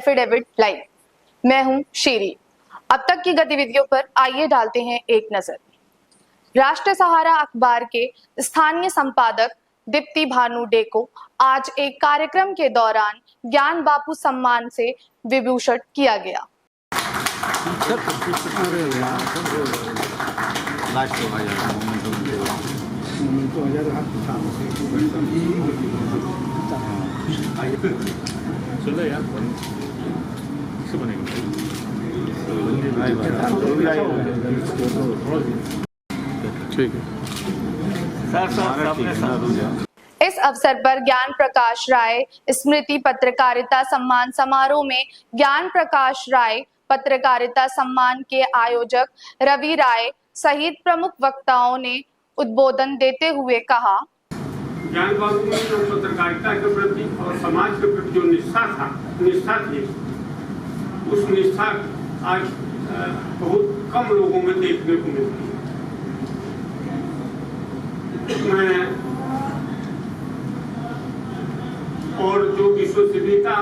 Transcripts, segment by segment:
Affidavit live. मैं हूं शेरी। अब तक की गतिविधियों पर आइए डालते हैं एक नजर। राष्ट्र सहारा अखबार के स्थानीय संपादक दीप्ति भानु डे को आज एक कार्यक्रम के दौरान ज्ञान बापू सम्मान से विभूषित किया गया। इस अवसर पर ज्ञान प्रकाश राय स्मृति पत्रकारिता सम्मान समारोह में ज्ञान प्रकाश राय पत्रकारिता सम्मान के आयोजक रवि राय सहित प्रमुख वक्ताओं ने उद्बोधन देते हुए कहा, ज्ञान बाबू में जो पत्रकारिता के प्रति और समाज के प्रति जो निष्ठा थी, उस निष्ठा आज बहुत कम लोगों में देखने को मिलती है। मैं और जो विश्वसनीयता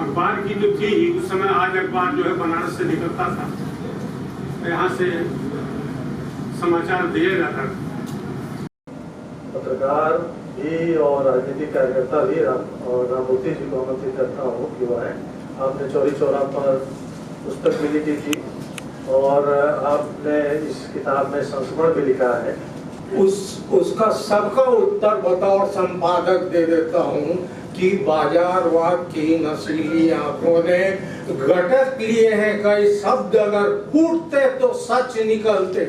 अखबार की जो थी उस समय, आज अखबार जो है बनारस से निकलता था, यहाँ से समाचार दिया जाता था। पत्रकार भी और राजनीतिक कार्यकर्ता भी और राममूर्ति जी को आमंत्रित करता हूँ कि वह है। आपने चौरी चौरा पर पुस्तक भी लिखी थी और आपने इस किताब में संस्मरण भी लिखा है। उसका सबका उत्तर बतौर संपादक दे देता हूँ कि बाजारवाद की नस्लीली आंखों ने घटक लिए हैं कई शब्द, अगर फूटते तो सच निकलते।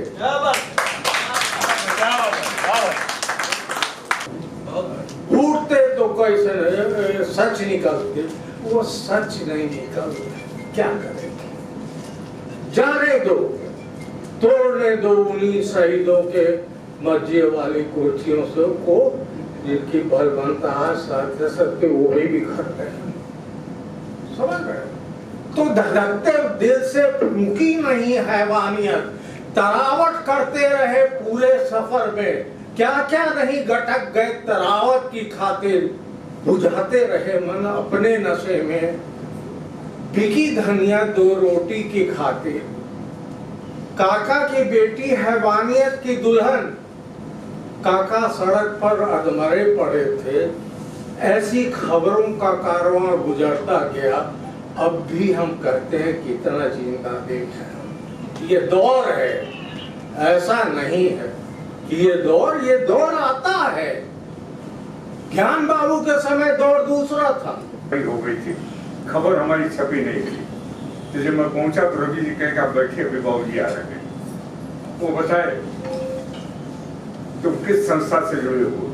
फूटते तो कैसे सच निकलते, वो सच नहीं निकलते। क्या करेंगे? जाने दो, तोड़ने दो उन्हीं शहीदों के मर्जी वाली कोठियों से को जिनकी बल बनता है साथ सकते वो भी बिखर गए। समझ गए? तो धड़कते दिल से मुकी नहीं हैवानियत, तरावट करते रहे पूरे सफर में, क्या क्या नहीं गटक गए तरावत की खातिर, बुझाते रहे मन अपने नशे में, बिकी धनिया दो रोटी की खातिर। काका की बेटी हैवानियत की दुल्हन, काका सड़क पर अधमरे पड़े थे, ऐसी खबरों का कारवां गुजरता गया। अब भी हम कहते हैं कितना जिंदा देखें। ये दौर है, ऐसा नहीं है कि ये दौर आता है। ज्ञान बाबू के समय दौर दूसरा था। हो गई थी, खबर हमारी छपी नहीं थी। तो जब मैं पहुंचा तो रवि जी कहे कि आप बैठिए, अभी बाबू जी आ रहे हैं। वो बताए तुम किस संस्था से जुड़े हो?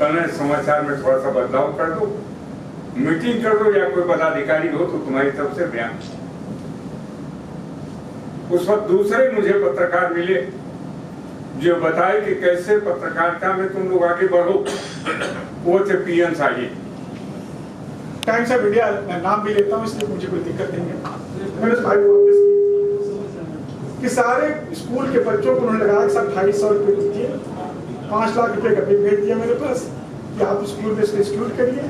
कहना समाचार में थोड़ा सा बदलाव कर दो, मीटिंग कर दो, या कोई पदाधिकारी हो तो तुम्हारी तरफ से बयान। उस वक्त दूसरे मुझे पत्रकार मिले जो बताए कि कैसे पत्रकारिता में तुम लोग आगे बढ़ो। वो थे PN Sahib. Times of India, मैं नाम भी लेता हूँ इसलिए मुझे कोई दिक्कत नहीं है। मैंने उस भाई को वापस कि सारे स्कूल के बच्चों को उन्होंने लगाया 250 रुपये दिए, 5 लाख रुपए का बिल भेज दिया मेरे पास कि आप स्कूल में इसको इंस्टीट्यूट करिए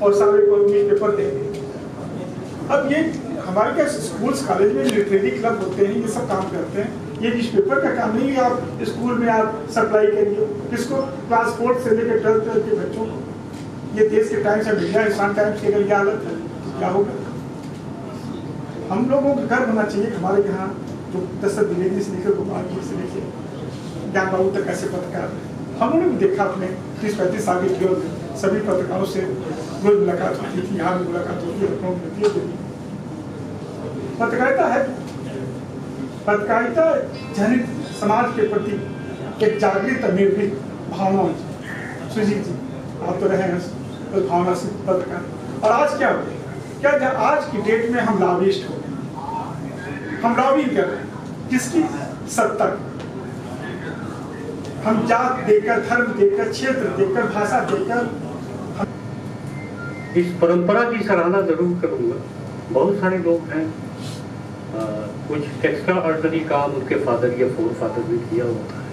और सारे को न्यूज पेपर देंगे। अब ये हमारे क्या स्कूल्स कॉलेज में लिटरेरी क्लब होते हैं, ये सब काम करते हैं। ये न्यूज पेपर का काम नहीं है आप स्कूल में आप सप्लाई करिए किसको, क्लास 4 से लेकर 12th के बच्चों को। ये देश के times of India, Hindustan times की अगर ये हालत है क्या होगा? हम लोगों को गर्व होना चाहिए हमारे यहाँ जो 10 द्विवेदी से लेकर गोपाल जी से लेकर ज्ञान बाबू तक ऐसे पत्रकार हम लोगों ने भी देखा अपने 30-35 साल की जीवन में। सभी पत्रकारों से रोज मुलाकात होती थी, यहाँ भी मुलाकात होती है। पत्रकारिता है, पत्रकारिता जन समाज के प्रति एक जागृत निर्भीक भावना। सुजीत जी आप तो रहे हैं भावना से पत्रकार। और आज क्या हो गया? क्या आज की डेट में हम लॉबिस्ट हो गए, हम लॉबी कर रहे हैं किसकी? सत्ता। हम जात देकर, धर्म देकर, क्षेत्र देकर, भाषा देकर। इस परंपरा की सराहना जरूर करूंगा। बहुत सारे लोग हैं, कुछ एक्स्ट्रा ऑर्डिनरी काम उनके फादर या फोर फादर ने किया होता है,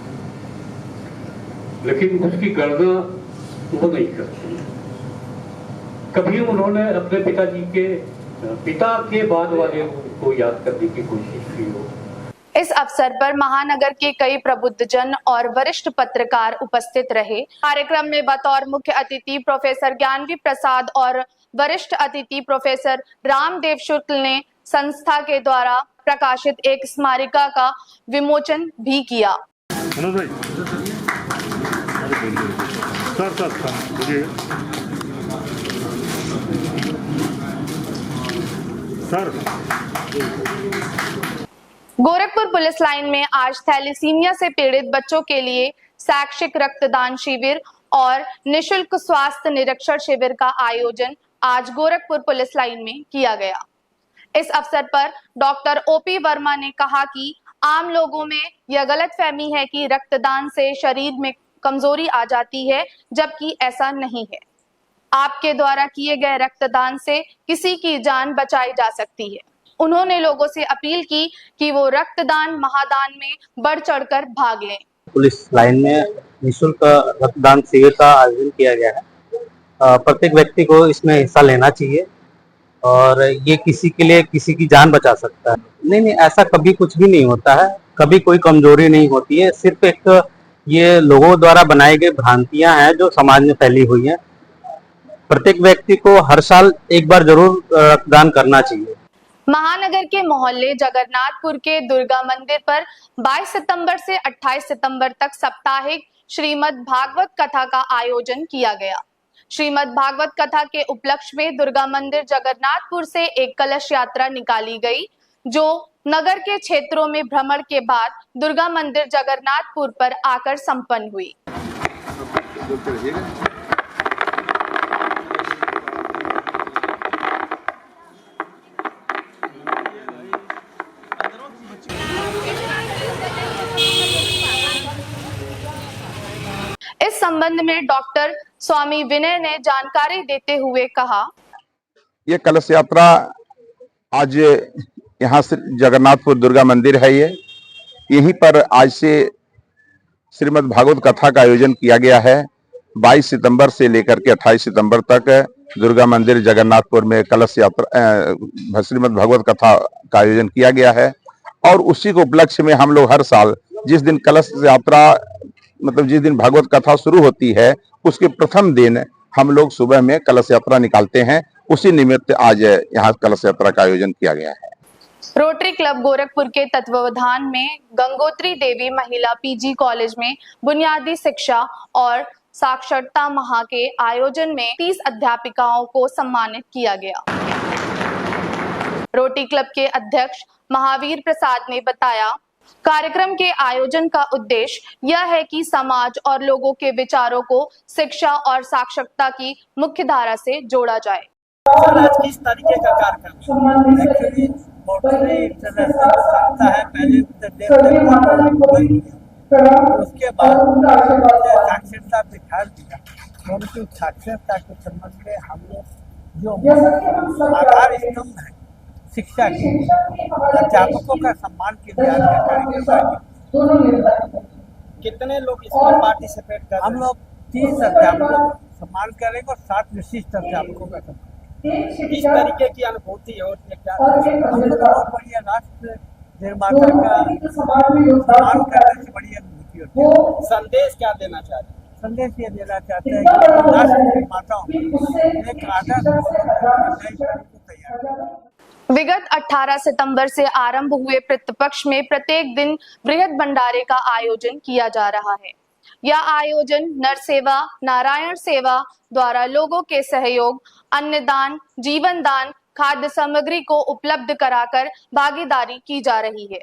लेकिन उसकी गणना वो नहीं करते। कभी उन्होंने अपने पिता के बाद वाले को याद करने की कोशिश की हो। इस अवसर पर महानगर के कई प्रबुद्धजन और वरिष्ठ पत्रकार उपस्थित रहे। कार्यक्रम में बतौर मुख्य अतिथि प्रोफेसर ज्ञानवी प्रसाद और वरिष्ठ अतिथि प्रोफेसर रामदेव शुक्ल ने संस्था के द्वारा प्रकाशित एक स्मारिका का विमोचन भी किया। गोरखपुर पुलिस लाइन में आज थैलेसीमिया से पीड़ित बच्चों के लिए शैक्षिक रक्तदान शिविर और निशुल्क स्वास्थ्य निरीक्षण शिविर का आयोजन आज गोरखपुर पुलिस लाइन में किया गया। इस अवसर पर डॉक्टर ओपी वर्मा ने कहा कि आम लोगों में यह गलतफहमी है कि रक्तदान से शरीर में कमजोरी आ जाती है, जबकि ऐसा नहीं है। आपके द्वारा किए गए रक्तदान से किसी की जान बचाई जा सकती है। उन्होंने लोगों से अपील की कि वो रक्तदान महादान में बढ़ चढ़कर भाग लें। पुलिस लाइन में निःशुल्क रक्तदान शिविर का आयोजन किया गया है। प्रत्येक व्यक्ति को इसमें हिस्सा लेना चाहिए और ये किसी के लिए किसी की जान बचा सकता है। नहीं, ऐसा कभी कुछ भी नहीं होता है, कभी कोई कमजोरी नहीं होती है। सिर्फ एक ये लोगों द्वारा बनाई गई भ्रांतियां हैं जो समाज में फैली हुई हैं। प्रत्येक व्यक्ति को हर साल एक बार जरूर रक्तदान करना चाहिए। महानगर के मोहल्ले जगन्नाथपुर के दुर्गा मंदिर पर 22 सितंबर से 28 सितंबर तक साप्ताहिक श्रीमद् भागवत कथा का आयोजन किया गया। श्रीमद् भागवत कथा के उपलक्ष्य में दुर्गा मंदिर जगन्नाथपुर से एक कलश यात्रा निकाली गई, जो नगर के क्षेत्रों में भ्रमण के बाद दुर्गा मंदिर जगन्नाथपुर पर आकर संपन्न हुई। इस संबंध में डॉक्टर स्वामी विनय ने जानकारी देते हुए कहा, ये कलश यात्रा आज यहाँ से जगन्नाथपुर दुर्गा मंदिर है, यहीं पर आज से श्रीमद् भागवत कथा का आयोजन किया गया है। 22 सितंबर से लेकर के 28 सितंबर तक दुर्गा मंदिर जगन्नाथपुर में कलश यात्रा श्रीमद् भागवत कथा का आयोजन किया गया है और उसी को उपलक्ष्य में हम लोग हर साल जिस दिन कलश यात्रा मतलब जिस दिन भागवत कथा शुरू होती है उसके प्रथम दिन हम लोग सुबह में कलश यात्रा निकालते हैं। उसी निमित्त आज यहाँ कलश यात्रा का आयोजन किया गया है। रोटरी क्लब गोरखपुर के तत्वावधान में गंगोत्री देवी महिला पीजी कॉलेज में बुनियादी शिक्षा और साक्षरता माह के आयोजन में 30 अध्यापिकाओं को सम्मानित किया गया। रोटरी क्लब के अध्यक्ष महावीर प्रसाद ने बताया, कार्यक्रम के आयोजन का उद्देश्य यह है कि समाज और लोगों के विचारों को शिक्षा और साक्षरता की मुख्य धारा से जोड़ा जाए। आज किस तरीके का कार्यक्रम एक्चुअली इंटरनेशनल संस्था है, पहले उसके बाद साक्षरता पे ध्यान दिया। उनकी साक्षरता के संबंध में हम लोग जो आधार स्तंभ है शिक्षा के अध्यापकों का सम्मान के लिए कितने लोग इसमें पार्टिसिपेट कर रहे हैं? हम लोग 30 अध्यापकों का सम्मान करेंगे और 7 विशिष्ट अध्यापकों का सम्मान। किस तरीके की अनुभूति है और क्या हम लोग बहुत बढ़िया राष्ट्र निर्माता का सम्मान करने से बढ़िया अनुभूति होती है। संदेश क्या देना चाहते हैं? संदेश ये देना चाहते हैं कि राष्ट्र निर्माताओं एक आदर्श तैयार। विगत 18 सितंबर से आरंभ हुए प्रतिपक्ष में प्रत्येक दिन बृहद भंडारे का आयोजन किया जा रहा है। यह आयोजन नर सेवा नारायण सेवा द्वारा लोगों के सहयोग, अन्नदान, जीवन दान, खाद्य सामग्री को उपलब्ध कराकर भागीदारी की जा रही है।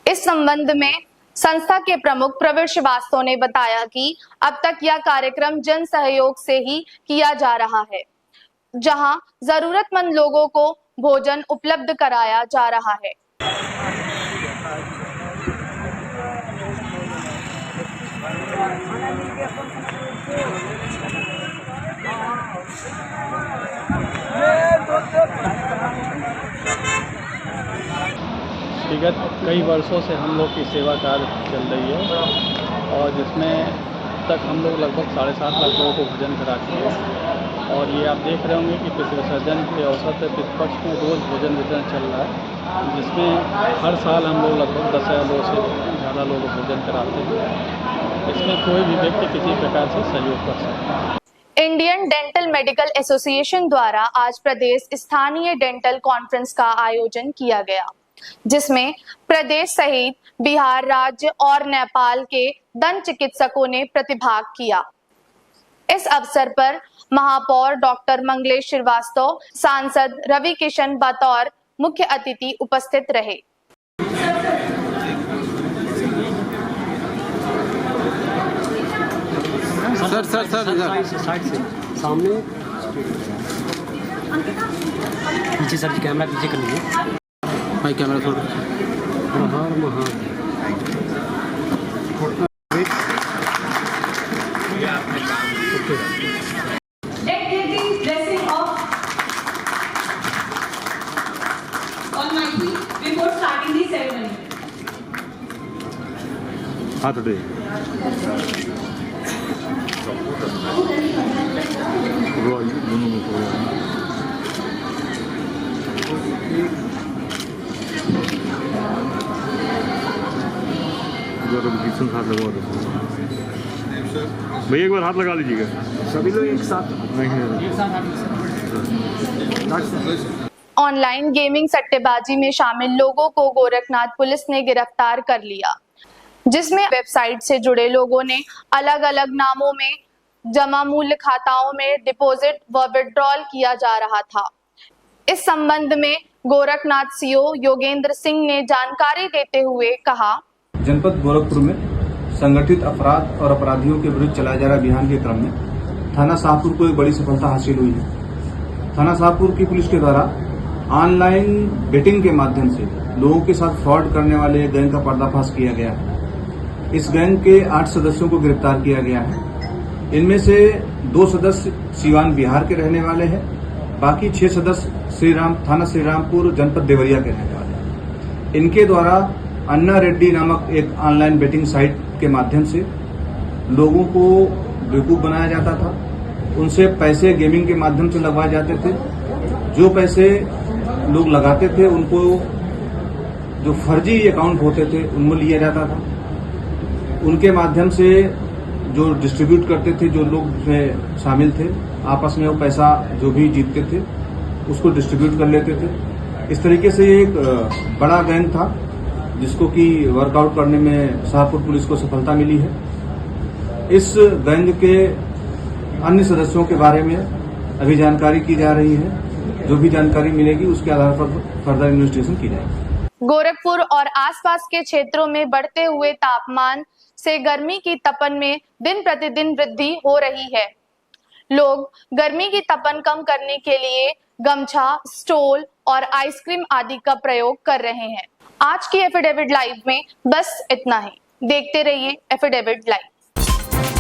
इस संबंध में संस्था के प्रमुख प्रवीण श्रीवास्तव ने बताया कि अब तक यह कार्यक्रम जन सहयोग से ही किया जा रहा है, जहां जरूरतमंद लोगों को भोजन उपलब्ध कराया जा रहा है। विगत कई वर्षों से हम लोग की सेवा कार्य चल रही है और जिसमें तक हम लोग लगभग 7.5 लाख लोगों को भोजन करा चुके हैं। और ये आप देख रहे होंगे कि पितृ विसर्जन के अवसर पर पितृपक्ष में रोज़ भोजन वितरण चल रहा है, जिसमें हर साल हम लोग लगभग 10,000 लोगों से ज़्यादा लोग भोजन कराते हैं। इसमें कोई भी व्यक्ति किसी प्रकार से सहयोग कर सकता है। इंडियन डेंटल मेडिकल एसोसिएशन द्वारा आज प्रदेश स्थानीय डेंटल कॉन्फ्रेंस का आयोजन किया गया, जिसमें प्रदेश सहित बिहार राज्य और नेपाल के दंत चिकित्सकों ने प्रतिभाग किया। इस अवसर पर महापौर डॉक्टर मंगलेश श्रीवास्तव, सांसद रवि किशन बतौर मुख्य अतिथि उपस्थित रहे। सर साइड से सामने पीछे सर जी, कैमरा पीछे कर लीजिए भाई, कैमरा थोड़ा हर महादेव। हाथ उठे भैया, एक बार हाथ लगा लीजिएगा सभी लोग एक साथ। ऑनलाइन गेमिंग सट्टेबाजी में शामिल लोगों को गोरखनाथ पुलिस ने गिरफ्तार कर लिया, जिसमें वेबसाइट से जुड़े लोगों ने अलग अलग नामों में जमा मूल्य खाताओं में डिपॉजिट व विड्रॉल किया जा रहा था। इस संबंध में गोरखनाथ सीओ योगेंद्र सिंह ने जानकारी देते हुए कहा, जनपद गोरखपुर में संगठित अपराध और अपराधियों के विरुद्ध चलाए जा रहे अभियान के क्रम में थाना शाहपुर को एक बड़ी सफलता हासिल हुई है। थाना शाहपुर की पुलिस के द्वारा ऑनलाइन बेटिंग के माध्यम से लोगों के साथ फ्रॉड करने वाले गैंग का पर्दाफाश किया गया है। इस गैंग के 8 सदस्यों को गिरफ्तार किया गया है। इनमें से 2 सदस्य सीवान बिहार के रहने वाले हैं, बाकी 6 सदस्य थाना श्रीरामपुर जनपद देवरिया के रहने वाले हैं। इनके द्वारा अन्ना रेड्डी नामक एक ऑनलाइन बेटिंग साइट के माध्यम से लोगों को बेवकूफ बनाया जाता था। उनसे पैसे गेमिंग के माध्यम से लगवाए जाते थे। जो पैसे लोग लगाते थे उनको जो फर्जी अकाउंट होते थे उनमें लिया जाता था। उनके माध्यम से जो डिस्ट्रीब्यूट करते थे, जो लोग उसमें शामिल थे, आपस में वो पैसा जो भी जीतते थे उसको डिस्ट्रीब्यूट कर लेते थे। इस तरीके से एक बड़ा गैंग था जिसको कि वर्कआउट करने में शाहपुर पुलिस को सफलता मिली है। इस गैंग के अन्य सदस्यों के बारे में अभी जानकारी की जा रही है। जो भी जानकारी मिलेगी उसके आधार पर फर्दर इन्वेस्टिगेशन की जाएगी। गोरखपुर और आसपास के क्षेत्रों में बढ़ते हुए तापमान से गर्मी की तपन में दिन प्रतिदिन वृद्धि हो रही है। लोग गर्मी की तपन कम करने के लिए गमछा, स्टोल और आइसक्रीम आदि का प्रयोग कर रहे हैं। आज की एफिडेविट लाइव में बस इतना ही। देखते रहिए एफिडेविट लाइव।